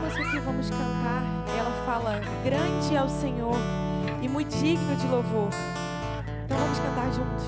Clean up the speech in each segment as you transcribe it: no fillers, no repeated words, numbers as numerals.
música que vamos cantar, ela fala: grande é o Senhor e muito digno de louvor. Então vamos cantar juntos.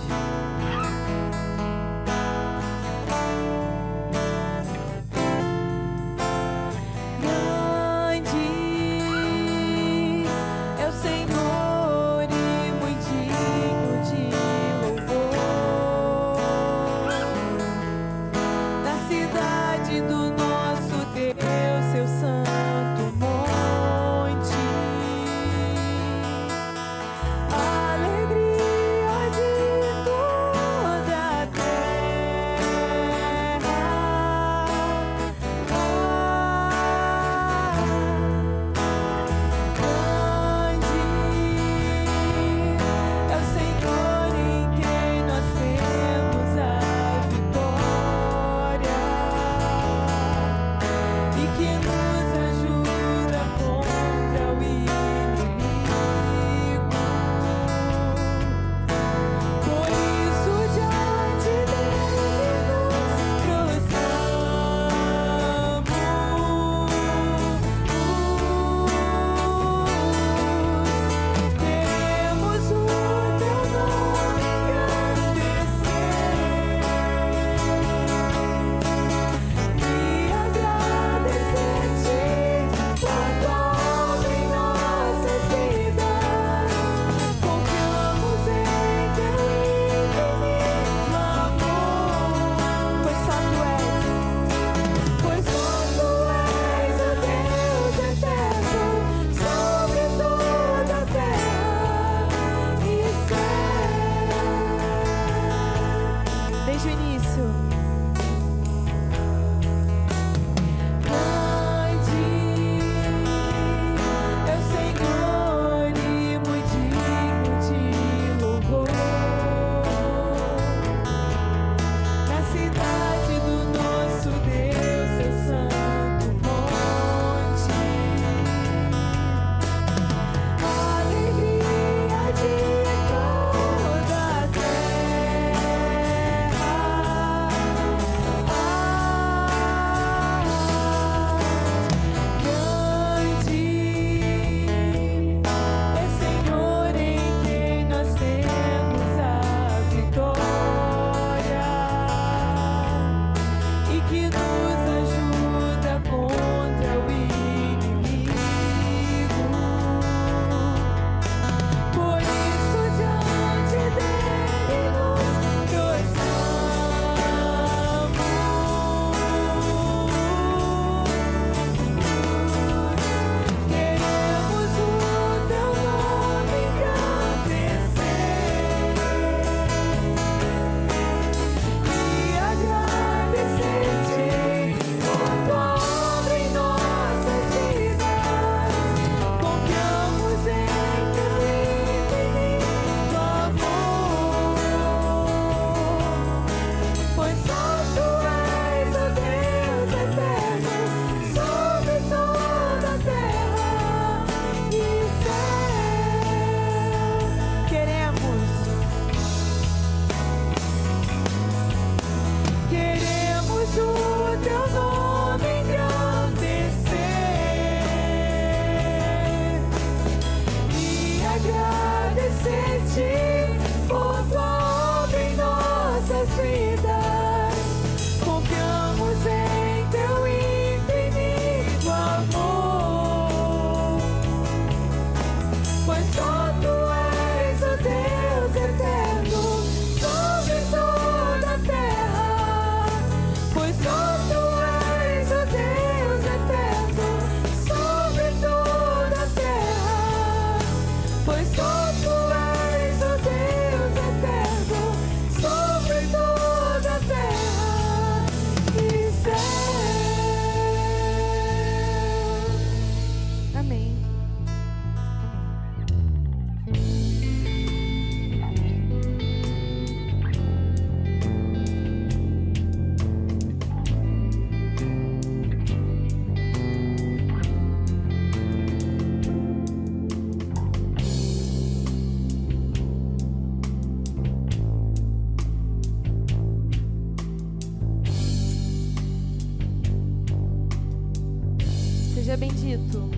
Seja bendito.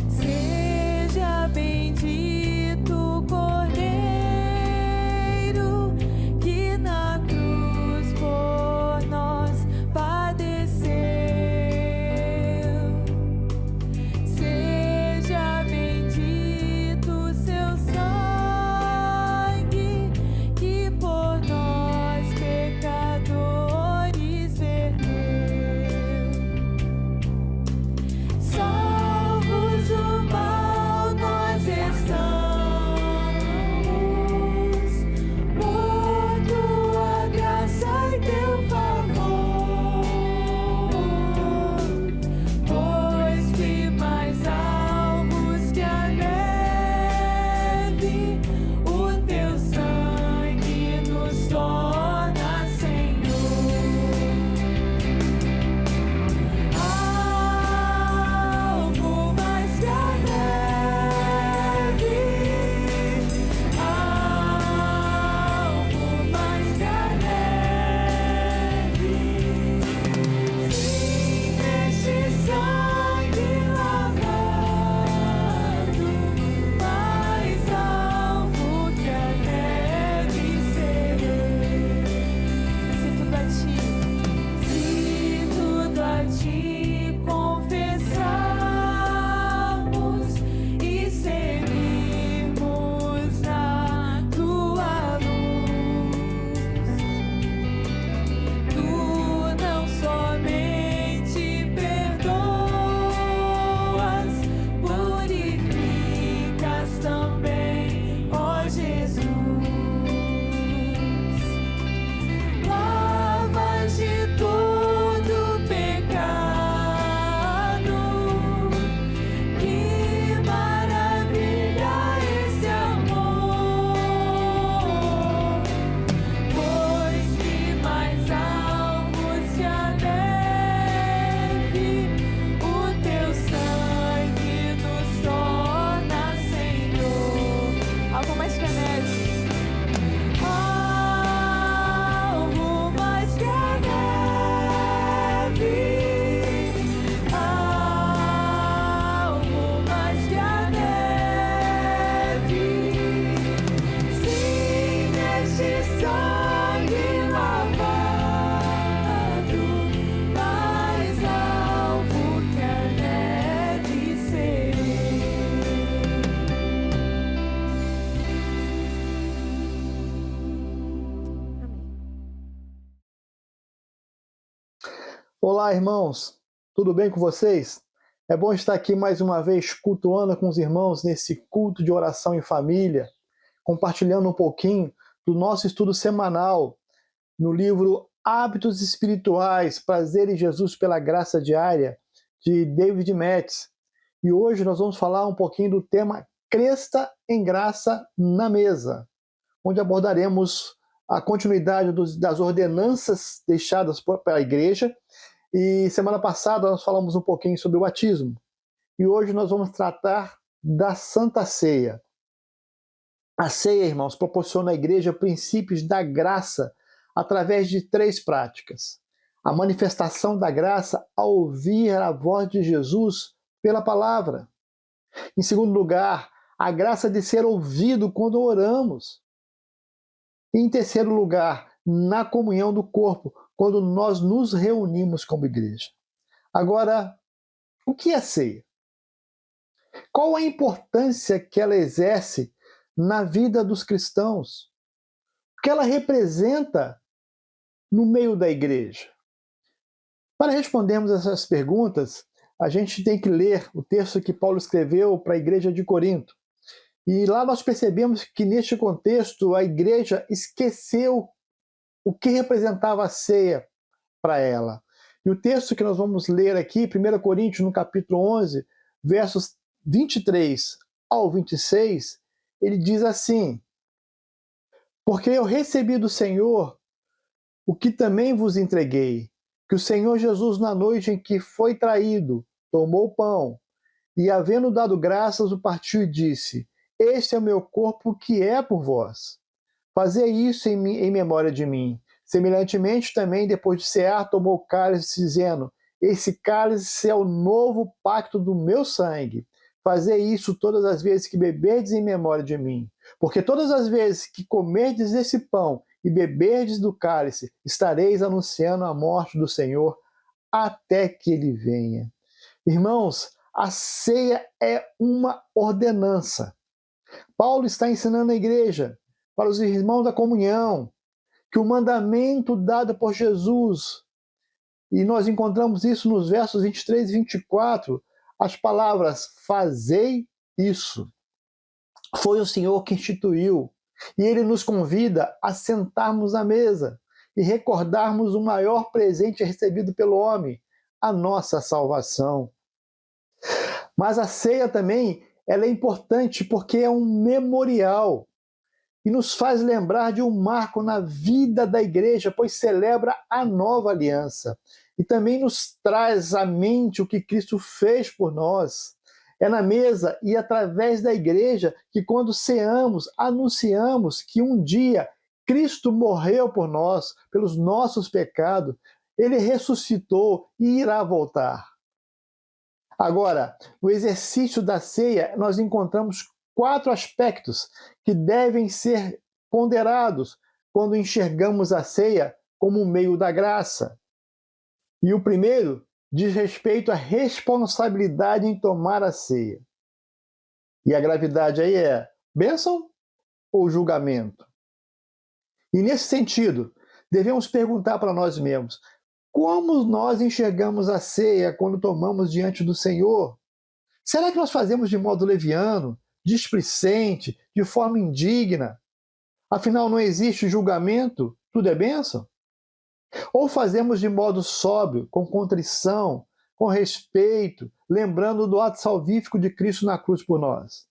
Seja bendito, Cordeiro, que na cruz por nós padeceu. Seja bendito seu sangue, que por nós pecadores verteu. Salvos do mal nós estamos, por tua graça e teu favor, pois que mais alvos que a neve, o teu sangue nos torna Senhor. Algo mais que a neve, algo mais que a neve. Sim, neste sangue lavado, mais alvo que a neve serei. Se tudo a ti, se tudo a ti confessarmos e seguirmos na tua luz, tu não somente perdoas, purificas também, ó Jesus. Lavas de todo pecado, que maravilha esse amor, pois que mais alvos que a neve, o teu sangue nos torna Senhor. Algo mais que a neve. Algo mais que a neve, algo mais que a neve. Sim, neste sangue lavado, mais alvo que a neve serei. Olá, irmãos, tudo bem com vocês? É bom estar aqui mais uma vez cultuando com os irmãos nesse culto de oração em família, compartilhando um pouquinho do nosso estudo semanal no livro Hábitos Espirituais, Prazer em Jesus pela Graça Diária, de David Metz. E hoje nós vamos falar um pouquinho do tema Cresta em Graça na Mesa, onde abordaremos a continuidade das ordenanças deixadas pela igreja. E semana passada nós falamos um pouquinho sobre o batismo. E hoje nós vamos tratar da Santa Ceia. A ceia, irmãos, proporciona à igreja princípios da graça através de 3 práticas. A manifestação da graça ao ouvir a voz de Jesus pela palavra. Em segundo lugar, a graça de ser ouvido quando oramos. E em terceiro lugar, na comunhão do corpo, quando nós nos reunimos como igreja. Agora, o que é ceia? Qual a importância que ela exerce na vida dos cristãos? O que ela representa no meio da igreja? Para respondermos essas perguntas, a gente tem que ler o texto que Paulo escreveu para a igreja de Corinto. E lá nós percebemos que neste contexto a igreja esqueceu o que representava a ceia para ela. E o texto que nós vamos ler aqui, 1 Coríntios, no capítulo 11, versos 23 ao 26, ele diz assim: porque eu recebi do Senhor o que também vos entreguei, que o Senhor Jesus, na noite em que foi traído, tomou o pão, e havendo dado graças, o partiu e disse: este é o meu corpo que é por vós. Fazei isso em memória de mim. Semelhantemente também, depois de cear, tomou o cálice, dizendo: esse cálice é o novo pacto do meu sangue. Fazei isso todas as vezes que beberdes em memória de mim. Porque todas as vezes que comerdes esse pão e beberdes do cálice, estareis anunciando a morte do Senhor até que ele venha. Irmãos, a ceia é uma ordenança. Paulo está ensinando a igreja, para os irmãos da comunhão, que o mandamento dado por Jesus, e nós encontramos isso nos versos 23 e 24, as palavras fazei isso. Foi o Senhor que instituiu, e ele nos convida a sentarmos à mesa e recordarmos o maior presente recebido pelo homem, a nossa salvação. Mas a ceia também, ela é importante porque é um memorial e nos faz lembrar de um marco na vida da igreja, pois celebra a nova aliança. E também nos traz à mente o que Cristo fez por nós. É na mesa e através da igreja que, quando ceamos, anunciamos que um dia Cristo morreu por nós, pelos nossos pecados, ele ressuscitou e irá voltar. Agora, no exercício da ceia, nós encontramos 4 aspectos que devem ser ponderados quando enxergamos a ceia como um meio da graça. E o primeiro diz respeito à responsabilidade em tomar a ceia. E a gravidade aí é bênção ou julgamento? E nesse sentido, devemos perguntar para nós mesmos: como nós enxergamos a ceia quando tomamos diante do Senhor? Será que nós fazemos de modo leviano, displicente, de forma indigna? Afinal, não existe julgamento, tudo é bênção? Ou fazemos de modo sóbrio, com contrição, com respeito, lembrando do ato salvífico de Cristo na cruz por nós?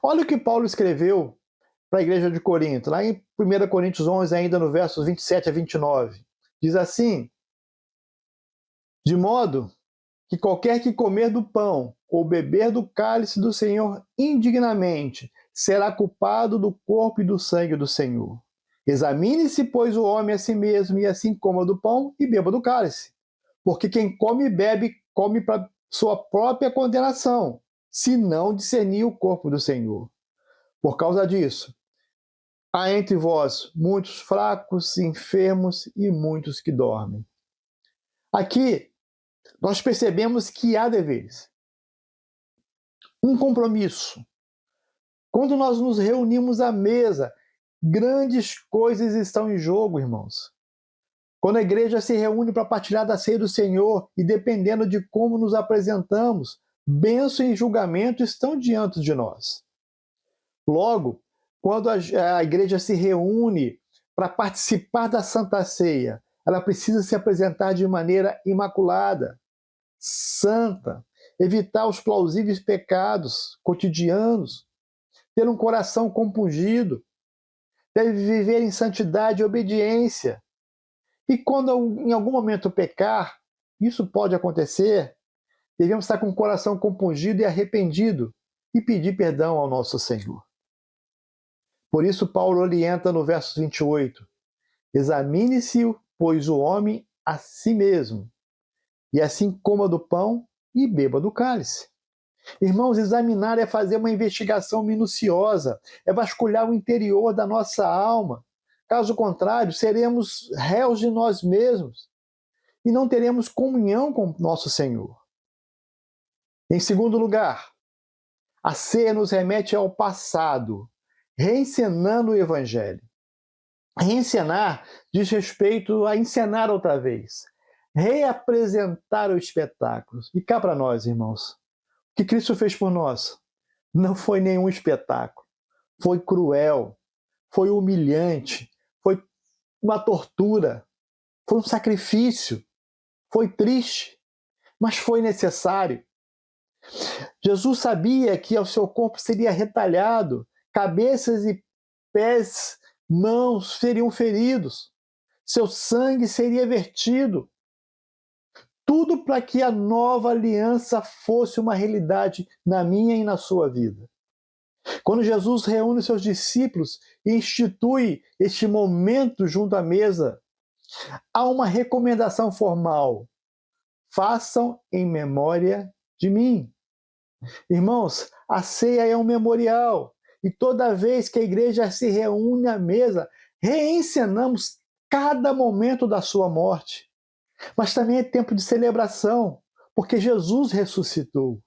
Olha o que Paulo escreveu para a igreja de Corinto, lá em 1 Coríntios 11, ainda no versos 27 a 29. Diz assim: de modo que qualquer que comer do pão ou beber do cálice do Senhor indignamente será culpado do corpo e do sangue do Senhor. Examine-se, pois, o homem a si mesmo, e assim coma do pão e beba do cálice. Porque quem come e bebe, come para sua própria condenação, se não discernir o corpo do Senhor. Por causa disso, há entre vós muitos fracos, enfermos e muitos que dormem. Aqui, nós percebemos que há deveres. Um compromisso. Quando nós nos reunimos à mesa, grandes coisas estão em jogo, irmãos. Quando a igreja se reúne para partilhar da ceia do Senhor, e dependendo de como nos apresentamos, bênção e julgamento estão diante de nós. Logo, quando a igreja se reúne para participar da Santa Ceia, ela precisa se apresentar de maneira imaculada, santa, evitar os plausíveis pecados cotidianos, ter um coração compungido, deve viver em santidade e obediência. E quando em algum momento pecar, isso pode acontecer, devemos estar com o coração compungido e arrependido e pedir perdão ao nosso Senhor. Por isso Paulo orienta no verso 28, examine-se, pois, o homem a si mesmo, e assim coma do pão e beba do cálice. Irmãos, examinar é fazer uma investigação minuciosa, é vasculhar o interior da nossa alma. Caso contrário, seremos réus de nós mesmos e não teremos comunhão com nosso Senhor. Em segundo lugar, a ceia nos remete ao passado, reencenando o Evangelho. Reencenar diz respeito a encenar outra vez, reapresentar o espetáculo. E cá para nós, irmãos, o que Cristo fez por nós não foi nenhum espetáculo, foi cruel, foi humilhante, foi uma tortura, foi um sacrifício, foi triste, mas foi necessário. Jesus sabia que ao seu corpo seria retalhado, cabeças e pés, mãos seriam feridos, seu sangue seria vertido. Tudo para que a nova aliança fosse uma realidade na minha e na sua vida. Quando Jesus reúne seus discípulos e institui este momento junto à mesa, há uma recomendação formal. façam em memória de mim. Irmãos, a ceia é um memorial. E toda vez que a igreja se reúne à mesa, reencenamos cada momento da sua morte. Mas também é tempo de celebração, porque Jesus ressuscitou.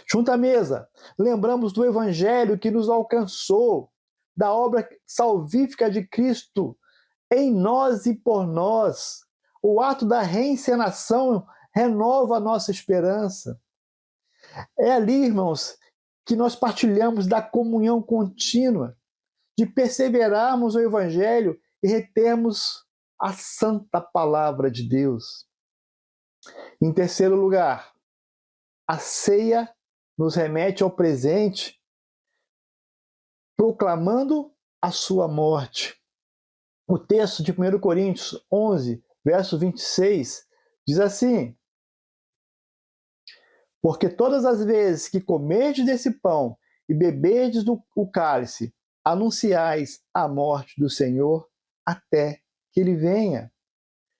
Junto à mesa, lembramos do evangelho que nos alcançou, da obra salvífica de Cristo em nós e por nós. O ato da reencenação renova a nossa esperança. É ali, irmãos, que nós partilhamos da comunhão contínua, de perseverarmos no evangelho e retermos a santa palavra de Deus. Em terceiro lugar, a ceia nos remete ao presente, proclamando a sua morte. O texto de 1 Coríntios 11, verso 26, diz assim: porque todas as vezes que comerdes desse pão e beberdes o cálice, anunciais a morte do Senhor até que ele venha.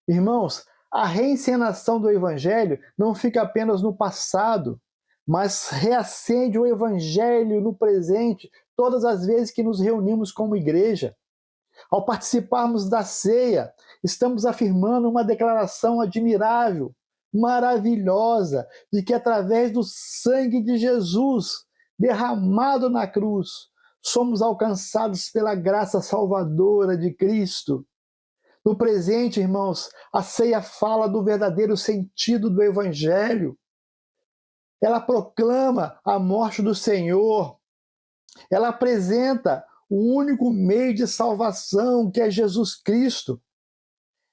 Irmãos, a reencenação do evangelho não fica apenas no passado, mas reacende o evangelho no presente todas as vezes que nos reunimos como igreja. Ao participarmos da ceia, estamos afirmando uma declaração admirável, maravilhosa, de que através do sangue de Jesus derramado na cruz, somos alcançados pela graça salvadora de Cristo. No presente, irmãos, a ceia fala do verdadeiro sentido do evangelho. Ela proclama a morte do Senhor. Ela apresenta o único meio de salvação, que é Jesus Cristo.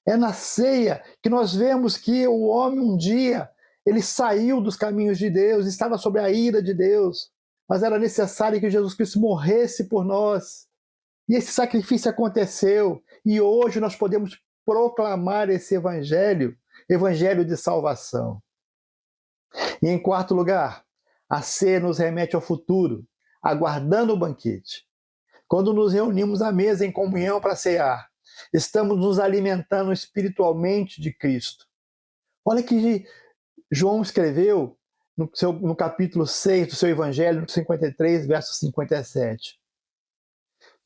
É na ceia que nós vemos que o homem um dia, ele saiu dos caminhos de Deus, estava sob a ira de Deus, mas era necessário que Jesus Cristo morresse por nós. E esse sacrifício aconteceu, e hoje nós podemos proclamar esse evangelho, evangelho de salvação. E em quarto lugar, a ceia nos remete ao futuro, aguardando o banquete. Quando nos reunimos à mesa em comunhão para cear, estamos nos alimentando espiritualmente de Cristo. Olha que João escreveu no capítulo 6 do seu Evangelho, no 53, verso 57.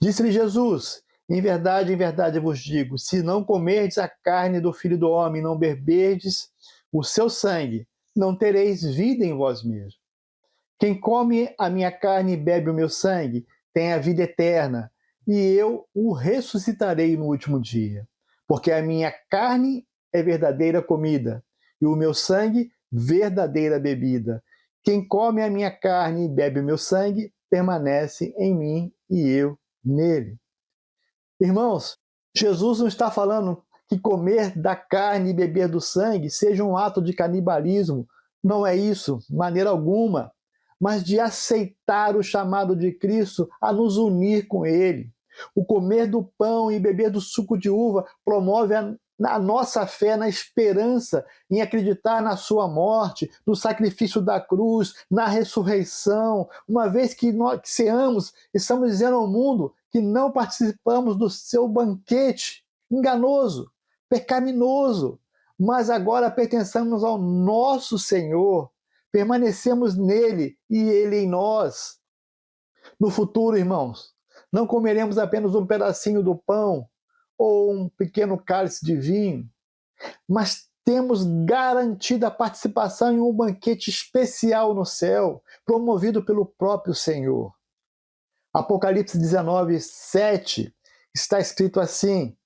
Disse-lhe Jesus: em verdade eu vos digo, se não comerdes a carne do Filho do Homem e não beberdes o seu sangue, não tereis vida em vós mesmos. Quem come a minha carne e bebe o meu sangue tem a vida eterna, e eu o ressuscitarei no último dia. Porque a minha carne é verdadeira comida, e o meu sangue verdadeira bebida. Quem come a minha carne e bebe o meu sangue permanece em mim e eu nele. Irmãos, Jesus não está falando que comer da carne e beber do sangue seja um ato de canibalismo. Não é isso, de maneira alguma. Mas de aceitar o chamado de Cristo a nos unir com Ele. O comer do pão e beber do suco de uva promove a nossa fé na esperança em acreditar na sua morte, no sacrifício da cruz, na ressurreição. Uma vez que nós ceamos, estamos dizendo ao mundo que não participamos do seu banquete enganoso, pecaminoso, mas agora pertencemos ao nosso Senhor, permanecemos nele e ele em nós. No futuro, irmãos, não comeremos apenas um pedacinho do pão ou um pequeno cálice de vinho, mas temos garantida a participação em um banquete especial no céu, promovido pelo próprio Senhor. Apocalipse 19, 7, está escrito assim: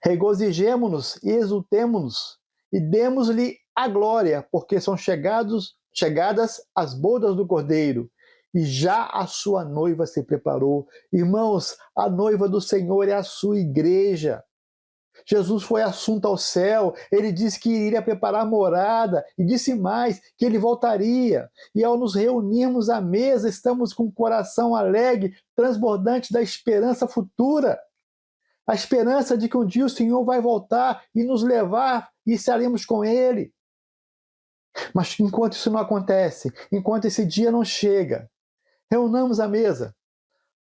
regozijemo-nos e exultemo-nos, e demos-lhe a glória, porque são chegadas as bodas do Cordeiro, e já a sua noiva se preparou. Irmãos, a noiva do Senhor é a sua igreja. Jesus foi assunto ao céu, ele disse que iria preparar morada, e disse mais, que ele voltaria. E ao nos reunirmos à mesa, estamos com o coração alegre, transbordante da esperança futura. A esperança de que um dia o Senhor vai voltar e nos levar e estaremos com Ele. Mas enquanto isso não acontece, enquanto esse dia não chega, reunamos a mesa,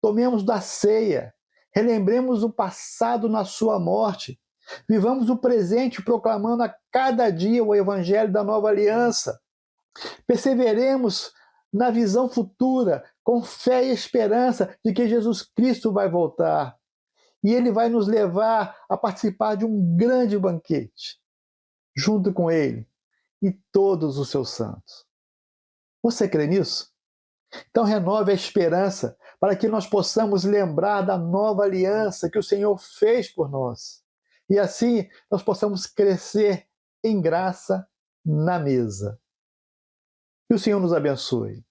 tomemos da ceia, relembremos o passado na sua morte, Vivamos o presente proclamando a cada dia o evangelho da nova aliança. Perseveremos na visão futura, com fé e esperança de que Jesus Cristo vai voltar. E ele vai nos levar a participar de um grande banquete, junto com ele e todos os seus santos. Você crê nisso? Então renove a esperança para que nós possamos lembrar da nova aliança que o Senhor fez por nós. E assim nós possamos crescer em graça na mesa. Que o Senhor nos abençoe.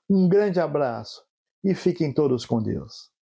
Um grande abraço e fiquem todos com Deus.